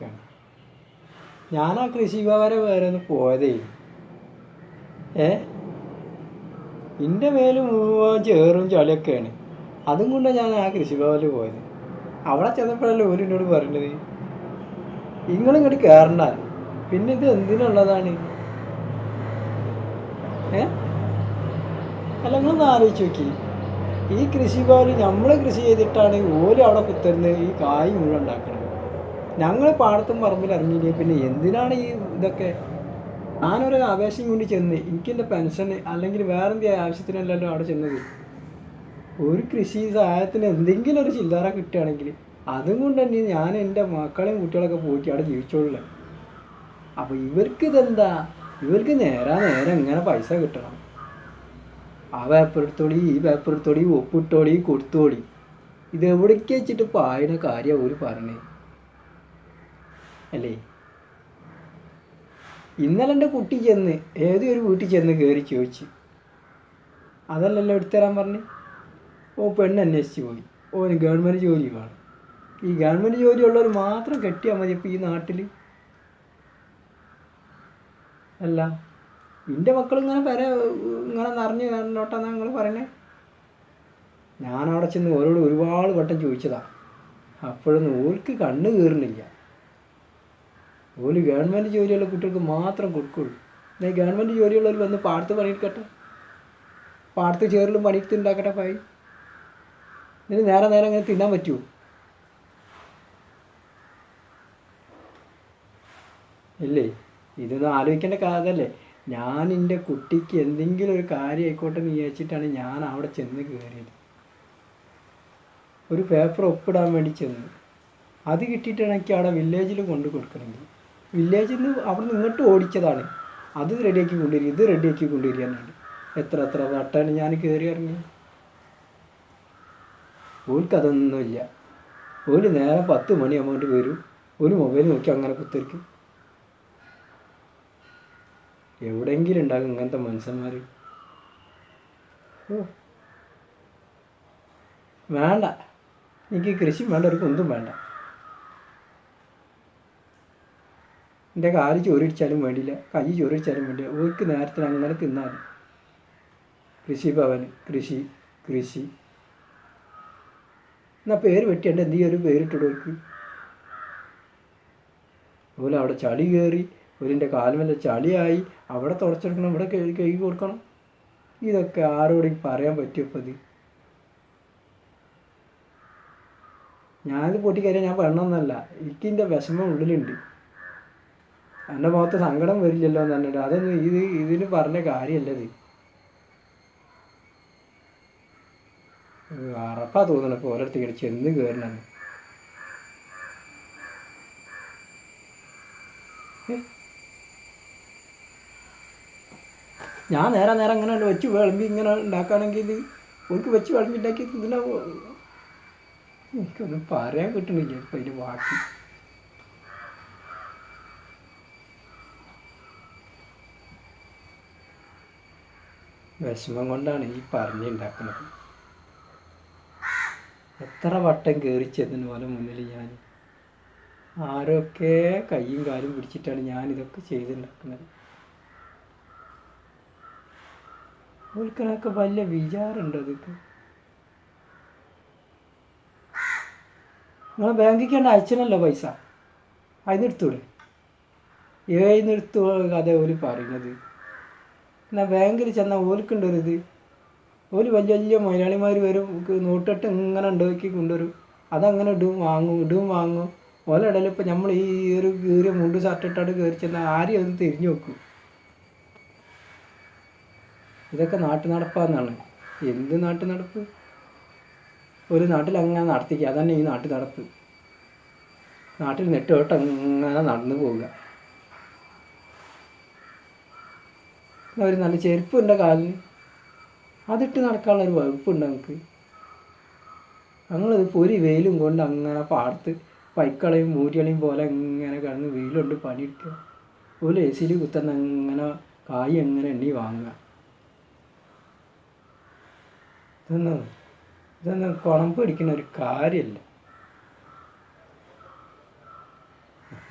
നിൽക്കുകയാണ്. ഞാൻ ആ കൃഷിഭവനെ വേറെ ഒന്ന് പോയതേ, എൻ്റെ മേല് മുഴുവൻ ചേറും ചളിയൊക്കെയാണ്. അതും കൊണ്ടാണ് ഞാൻ ആ കൃഷിഭവനിൽ പോയത്. അവിടെ ചെന്നപ്പോഴല്ലേ ഓര് എന്നോട് പറയണത് നിങ്ങളിങ്ങോട്ട് കയറണ്ട, പിന്നെ ഇത് എന്തിനുള്ളതാണ്? അല്ല, നിങ്ങളൊന്ന് ആലോചിച്ച് നോക്കി. ഈ കൃഷിഭവനിൽ നമ്മൾ കൃഷി ചെയ്തിട്ടാണ് ഓര് അവിടെ കുത്തരുന്ന് ഈ കായ് മുഴുവൻ ഉണ്ടാക്കുന്നത്. ഞങ്ങൾ പാടത്തും പറമ്പിൽ ഇറങ്ങിയില്ലേ പിന്നെ എന്തിനാണ് ഈ ഇതൊക്കെ? ഞാനൊരു അപേക്ഷയും കൊണ്ട് ചെന്ന് എനിക്കെൻ്റെ പെൻഷന് അല്ലെങ്കിൽ വേറെ എന്തെങ്കിലും ആവശ്യത്തിനല്ലല്ലോ അവിടെ ചെന്നത്. ഒരു കൃഷി സഹായത്തിന് എന്തെങ്കിലും ഒരു ചില്ലറ കിട്ടുകയാണെങ്കിൽ അതും കൊണ്ട് തന്നെ ഞാൻ എൻ്റെ മക്കളെയും കുട്ടികളൊക്കെ പോയിട്ട് അവിടെ ജീവിച്ചോളൂ. അപ്പോൾ ഇവർക്ക് ഇതെന്താ? ഇവർക്ക് നേരെ ഇങ്ങനെ പൈസ കിട്ടണം. ആ പേപ്പർ എടുത്തോളി, ഈ പേപ്പർ എടുത്തോളി, ഒപ്പിട്ടോളി, കൊടുത്തോളി. ഇതെവിടേക്ക് വെച്ചിട്ട് പായണ കാര്യം ഒരു പറഞ്ഞേ അല്ലേ? ഇന്നലെ എൻ്റെ കുട്ടി ചെന്ന് ഏതൊരു വീട്ടിൽ ചെന്ന് കയറി ചോദിച്ച്, അതല്ലല്ലോ എടുത്തുതരാൻ പറഞ്ഞ്. പെണ്ണ് അന്വേഷിച്ച് പോയി. ഓന് ഗവൺമെൻറ് ജോലി വേണം. ഈ ഗവൺമെൻറ് ജോലിയുള്ളവർ മാത്രം കെട്ടിയാൽ മതി ഇപ്പോൾ ഈ നാട്ടിൽ. അല്ല, എൻ്റെ മക്കളിങ്ങനെ ഇങ്ങനെ നിറഞ്ഞ് കണ്ടോട്ടെന്നാണ് നിങ്ങൾ പറയണേ. ഞാനവിടെ ചെന്ന് ഓരോട് ഒരുപാട് വട്ടം ചോദിച്ചതാണ്. അപ്പോഴൊന്നും ഓർക്ക് കണ്ണ് കീറുന്നില്ല. ഓല് ഗവൺമെൻറ് ജോലിയുള്ള കുട്ടികൾക്ക് മാത്രം കൊടുക്കുള്ളൂ. എന്നാൽ ഗവൺമെൻറ് ജോലിയുള്ളവർ വന്ന് പാടത്ത് പണിയെടുക്കട്ടെ, പാടത്ത് ചേറിലും പണിയെടുത്ത് ഉണ്ടാക്കട്ടെ പായി. ഇതിന് നേരെ ഇങ്ങനെ തിന്നാൻ പറ്റുമോ? ഇല്ലേ? ഇതൊന്നും ആലോചിക്കേണ്ട കാര്യമല്ലേ? ഞാൻ എൻ്റെ കുട്ടിക്ക് എന്തെങ്കിലും ഒരു കാര്യം ആയിക്കോട്ടെ എന്ന് വിചാരിച്ചിട്ടാണ് ഞാൻ അവിടെ ചെന്ന് കയറിയത്. ഒരു പേപ്പർ ഒപ്പിടാൻ വേണ്ടി ചെന്ന് അത് കിട്ടിയിട്ടാണ് എനിക്ക് അവിടെ വില്ലേജിൽ കൊണ്ട് കൊടുക്കണമെങ്കിൽ. വില്ലേജിൽ നിന്ന് അവിടെ നിന്ന് ഇങ്ങോട്ട് ഓടിച്ചതാണ്. അത് റെഡിയാക്കി കൊണ്ടുവരിക, ഇത് റെഡിയാക്കി കൊണ്ടുവരികയെന്നാണ്. എത്ര വട്ടമാണ് ഞാൻ കയറി ഇറങ്ങിയത്. ഓൽക്കതൊന്നുമില്ല. ഒരു നേരം 10 മണിയാകുമ്പോൾ വരും, ഒരു മൊബൈൽ നോക്കി അങ്ങനെ കുത്തിരിക്കും. എവിടെയെങ്കിലും ഉണ്ടാകും ഇങ്ങനത്തെ മനുഷ്യന്മാർ. വേണ്ട, എനിക്ക് കൃഷി വേണ്ട, ഒരു കുന്തും വേണ്ട. എൻ്റെ കാല് ചോരടിച്ചാലും വേണ്ടില്ല, കൈ ചോരടിച്ചാലും വേണ്ടില്ല. ഓർക്ക് നേരത്തിന് അങ്ങനെ തിന്നാൽ കൃഷിഭവൻ, കൃഷി എന്നാൽ പേര് വെട്ടിയണ്ട എന്തെങ്കിലും ഒരു പേരിട്ടിടോർക്ക്. അതുപോലെ അവിടെ ചളി കയറി, ഒരിൻ്റെ കാലുമല്ല ചളിയായി, അവിടെ തുടച്ചെടുക്കണം, ഇവിടെ കഴുകി കൊടുക്കണം. ഇതൊക്കെ ആരോടും പറയാൻ പറ്റുമപ്പോൾ? ഇത് ഞാനിത് പൊട്ടിക്കറിയാൻ ഞാൻ പെണ്ണമെന്നല്ല, എനിക്കിൻ്റെ വിഷമം ഉള്ളിലുണ്ട്. എൻ്റെ മുഖത്ത് സങ്കടം വരില്ലല്ലോ എന്ന് പറഞ്ഞിട്ട് അതൊന്നും ഇതിന് പറഞ്ഞ കാര്യമല്ലത്. അറപ്പാ തോന്നണം ഇപ്പോൾ ഓരോരുത്തർ ചെന്ന് കയറണമെന്ന്. ഞാൻ നേരെ ഇങ്ങനെ വെച്ച് വിളമ്പി ഇങ്ങനെ ഉണ്ടാക്കുകയാണെങ്കിൽ ഓർക്ക് വെച്ച് വിളമ്പിണ്ടാക്കി ഇതിനെ എനിക്കൊന്നും പറയാൻ കിട്ടണില്ല ഇപ്പം അതിൻ്റെ ബാക്കി. വിഷമം കൊണ്ടാണ് ഈ പറഞ്ഞുണ്ടാക്കുന്നത്. എത്ര വട്ടം കയറി ചെന്നതിന് പോലെ മുന്നിൽ ഞാൻ ആരൊക്കെ കയ്യും കാലും പിടിച്ചിട്ടാണ് ഞാനിതൊക്കെ ചെയ്തുണ്ടാക്കുന്നത്. ഓൽക്കണൊക്കെ വലിയ വിചാരമുണ്ട്. അതൊക്കെ നിങ്ങളെ ബാങ്കിലേക്ക് കണ്ട് അയച്ചനല്ലോ പൈസ, അതിനെടുത്തൂടെ? ഏതിനെടുത്തു കഥ ഓല് പറയുന്നത്? എന്നാൽ ബാങ്കിൽ ചെന്നാൽ ഓൽക്കുണ്ടൊരിത്. ഓല് വലിയ മലയാളിമാർ വരും, നോട്ടിട്ട് ഇങ്ങനെ ഉണ്ടാക്കി കൊണ്ടുവരും. അതങ്ങനെ ഇടും വാങ്ങും. ഓല ഇടയിൽ ഇപ്പം നമ്മൾ ഈ ഒരു കീറിയ മുണ്ട് ഷർട്ടിട്ടാണ് കയറി ചെന്നാൽ ആരെയും അത് തിരിഞ്ഞു നോക്കും. ഇതൊക്കെ നാട്ടു നടപ്പാന്നാണ്. എന്ത് നാട്ടു നടപ്പ്? ഒരു നാട്ടിൽ അങ്ങനെ നടത്തിക്കുക, അതന്നെ ഈ നാട്ടു നടപ്പ്. നാട്ടിൽ നെട്ടോട്ട് അങ്ങനെ നടന്നു പോവുക. ഒരു നല്ല ചെരുപ്പുണ്ട് കാലിന്, അതിട്ട് നടക്കാനുള്ളൊരു വകുപ്പുണ്ട് നമുക്ക്. ഞങ്ങളിത് പൊരി വെയിലും കൊണ്ട് അങ്ങനെ പാടത്ത് പൈക്കളയും മൂരികളെയും പോലെ ഇങ്ങനെ കിടന്ന് വെയിലുണ്ട് പണിയെടുക്കുക. ഒരു എസിയിൽ കുത്തുന്ന അങ്ങനെ കായ് എങ്ങനെ എണ്ണി വാങ്ങുക. ഇതൊന്നും കുണം പിടിക്കുന്ന ഒരു കാര്യമല്ല.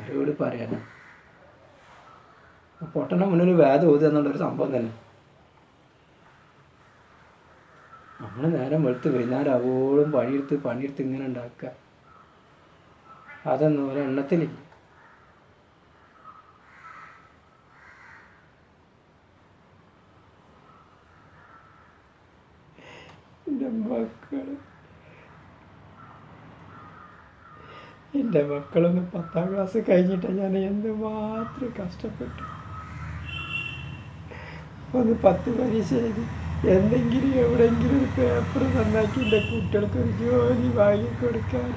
ആരോട് പറയാനാ? പൊട്ടണ മുന്നിൽ വേദം ഓതുക എന്നുള്ളൊരു സംഭവം തന്നെ. നമ്മൾ നേരം വെളുത്ത് വൈകുന്നേരം ആവോളം പണിയെടുത്ത് ഇങ്ങനെ ഉണ്ടാക്കുക. അതൊന്നും ഒരെണ്ണത്തിലില്ല. എൻ്റെ മക്കളൊന്ന് 10ാം ക്ലാസ് കഴിഞ്ഞിട്ട് ഞാൻ എന്തുമാത്രം കഷ്ടപ്പെട്ടു. ഒന്ന് 10 പരീക്ഷ എഴുതി എന്തെങ്കിലും എവിടെയെങ്കിലും ഒരു പേപ്പർ നന്നാക്കി എൻ്റെ കുട്ടികൾക്ക് ഒരു ജോലി വാങ്ങിക്കൊടുക്കാൻ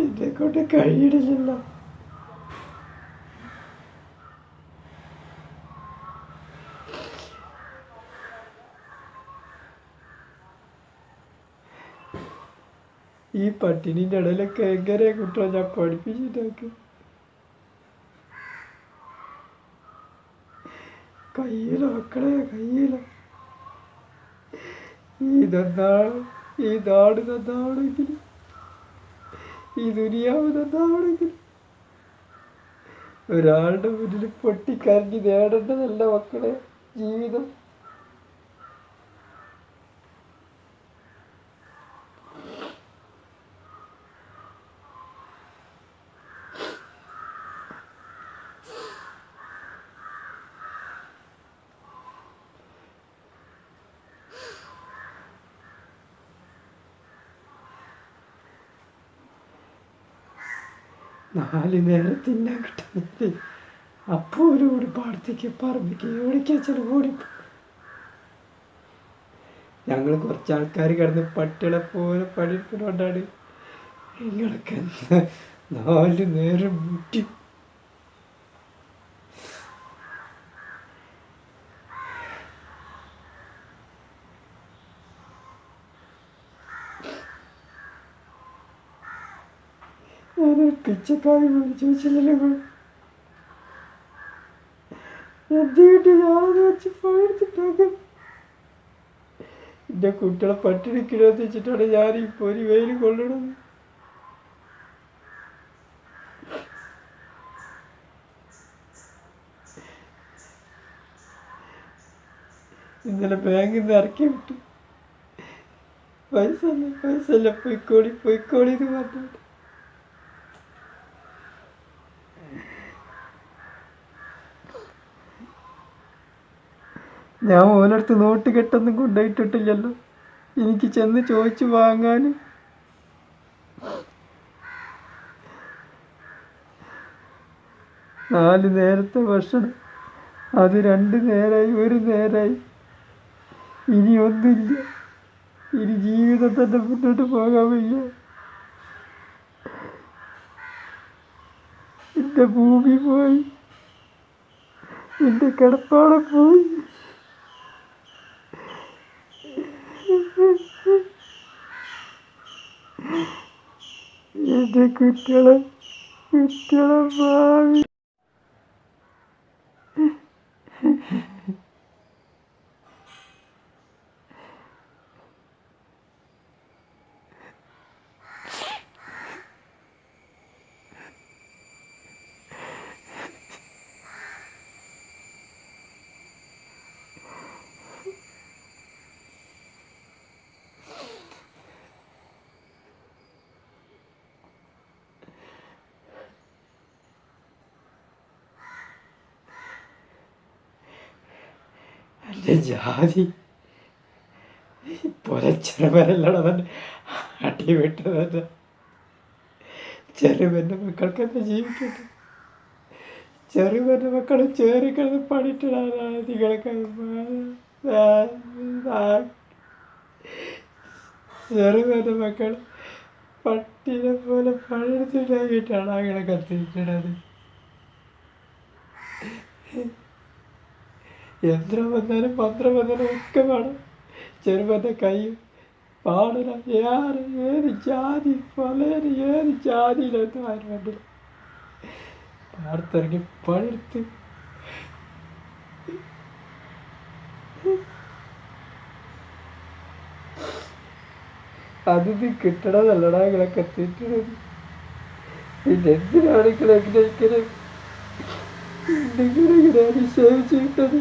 എന്നെ കൊണ്ട് കഴിയണില്ല. ഈ പട്ടിണിൻ്റെ ഇടയിലൊക്കെ എങ്ങനെ കുട്ടികളെ ഞാൻ പഠിപ്പിച്ചിട്ടൊക്കെ കയ്യില മക്കളെ, കയ്യില. ഈ നാട് നന്നാവണമെങ്കിൽ, ഈ ദുനിയാവ് നന്നാവണമെങ്കിൽ ഒരാളുടെ മുന്നിൽ പൊട്ടിക്കരഞ്ഞ് നേടേണ്ടതല്ല മക്കളെ ജീവിതം. നാല് നേരം തിന്നാൻ കിട്ടുന്നില്ല. അപ്പോൾ ഒരു കൂടി പാടത്തേക്ക് പറമ്പിക്ക് എവിടേക്കാച്ചാൽ ഓടിപ്പോ. ഞങ്ങൾ കുറച്ച് ആൾക്കാർ കിടന്ന് പട്ടികളെ പോലെ പണിയെടുക്കുന്നതുകൊണ്ടാണ് നിങ്ങളൊക്കെ 4 നേരം മുട്ടി. ഞാനൊരു പിച്ചക്കാരി വിളിച്ചു ചോദിച്ചില്ലല്ലോ എന്തുകൊണ്ട് ഞാനത് വെച്ച് പണിയെടുത്തിട്ടാക്കും. എൻ്റെ കുട്ടികളെ പട്ടിണിക്കിടന്ന് വെച്ചിട്ടാണ് ഞാനിപ്പോൾ ഒരു വെയിൽ കൊള്ളണത്. ഇന്നലെ ബാങ്കിൽ നിന്ന് ഇറക്കി വിട്ടു. പൈസ അല്ല പൊയ്ക്കോളി എന്ന് പറഞ്ഞിട്ട്. ഞാൻ ഓനടുത്ത് നോട്ട് കെട്ടൊന്നും കൊണ്ടുപോയിട്ടില്ലല്ലോ എനിക്ക് ചെന്ന് ചോദിച്ചു വാങ്ങാൻ. നാല് നേരത്തെ ഭക്ഷണം അത് 2 നേരമായി, 1 നേരമായി. ഇനി ഒന്നുമില്ല. ഇനി ജീവിതം തന്നെ മുന്നോട്ട് പോകാൻ വയ്യ. എൻ്റെ ഭൂമി പോയി, എൻ്റെ കിടപ്പാടം പോയി. എൻ്റെ കുട്ടികളെ ഭാവി. എൻ്റെ ജാതി പൊലച്ചെറുവരല്ലട തന്നെ അടിവിട്ടത് തന്നെ. ചെറുവൻ്റെ മക്കൾക്ക് എന്താ ജീവിക്കട്ടെ. ചെറുവൻ്റെ മക്കൾ ചേറിക്കിടന്ന് പണിയിട്ടാണ് നിങ്ങളൊക്കെ. ചെറുവൻ്റെ മക്കൾ പട്ടിനെ പോലെ പണിയെടുത്തിട്ടാക്കിയിട്ടാണ് അങ്ങനെ കത്തിരിക്കണത്. യന്ത്രം വന്നാലും മന്ത്രം വന്നാലും ഒക്കെ വേണം. ചെറുപ്പത്തെ കൈ പാടല ഏത് ജാതി പലര് ഏത് ജാതിയിലെത്തും ആരും വേണ്ടില്ല. പാടത്തിറങ്ങി പണിയെടുത്ത് അതിന് കിട്ടണതല്ലടാ ഇങ്ങളൊക്കെ തിട്ടണത്. പിന്നെ എന്തിനാണ് ഇങ്ങനെ ഇങ്ങനെ അനുശോചിച്ചു കിട്ടത്?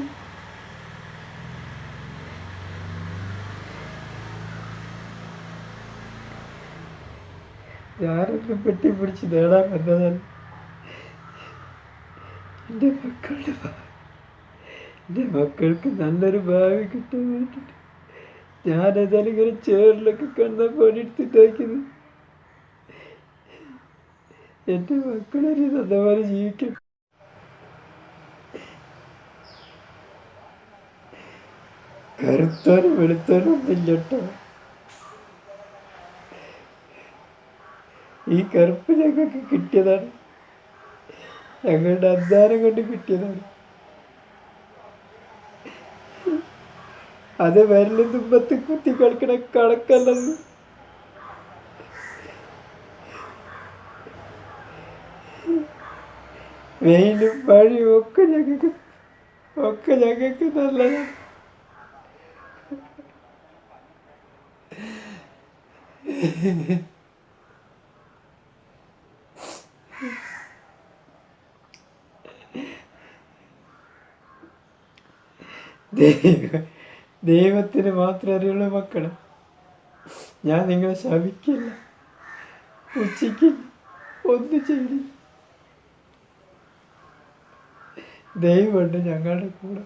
ഞാനൊക്കെ പെട്ടിപ്പിടിച്ച് നേടാൻ വന്നതാണ് എൻ്റെ മക്കൾക്ക് നല്ലൊരു ഭാവി കിട്ടാൻ വേണ്ടിയിട്ട്. ഞാനേതായാലും ഇങ്ങനെ ചേറിലൊക്കെ കണ്ട പണിയെടുത്തിട്ട് വയ്ക്കുന്നത്. എൻ്റെ മക്കളൊരു നല്ലപോലെ ജീവിക്കും. കറുത്തോനും വെളുത്തോനും ഒന്നില്ല കേട്ടോ. ഈ കറുപ്പ് ഞങ്ങൾക്ക് കിട്ടിയതാണ്, ഞങ്ങളുടെ അധ്വാനം കൊണ്ട് കിട്ടിയതാണ്. അത് വിരലും തുമ്പത്ത് കുത്തി കളിക്കണ കണക്കല്ലെന്ന്. വെയിലും മഴയും ഒക്കെ ഞങ്ങൾക്ക് നല്ലതാണ്. ദൈവത്തിന് മാത്രമേ അറിയുള്ളൂ മക്കളെ. ഞാൻ നിങ്ങളെ ശപിക്കില്ല, പുച്ഛിക്കില്ല, ഒന്നും ചെയ്യില്ല. ദൈവമുണ്ട് ഞങ്ങളുടെ കൂടെ.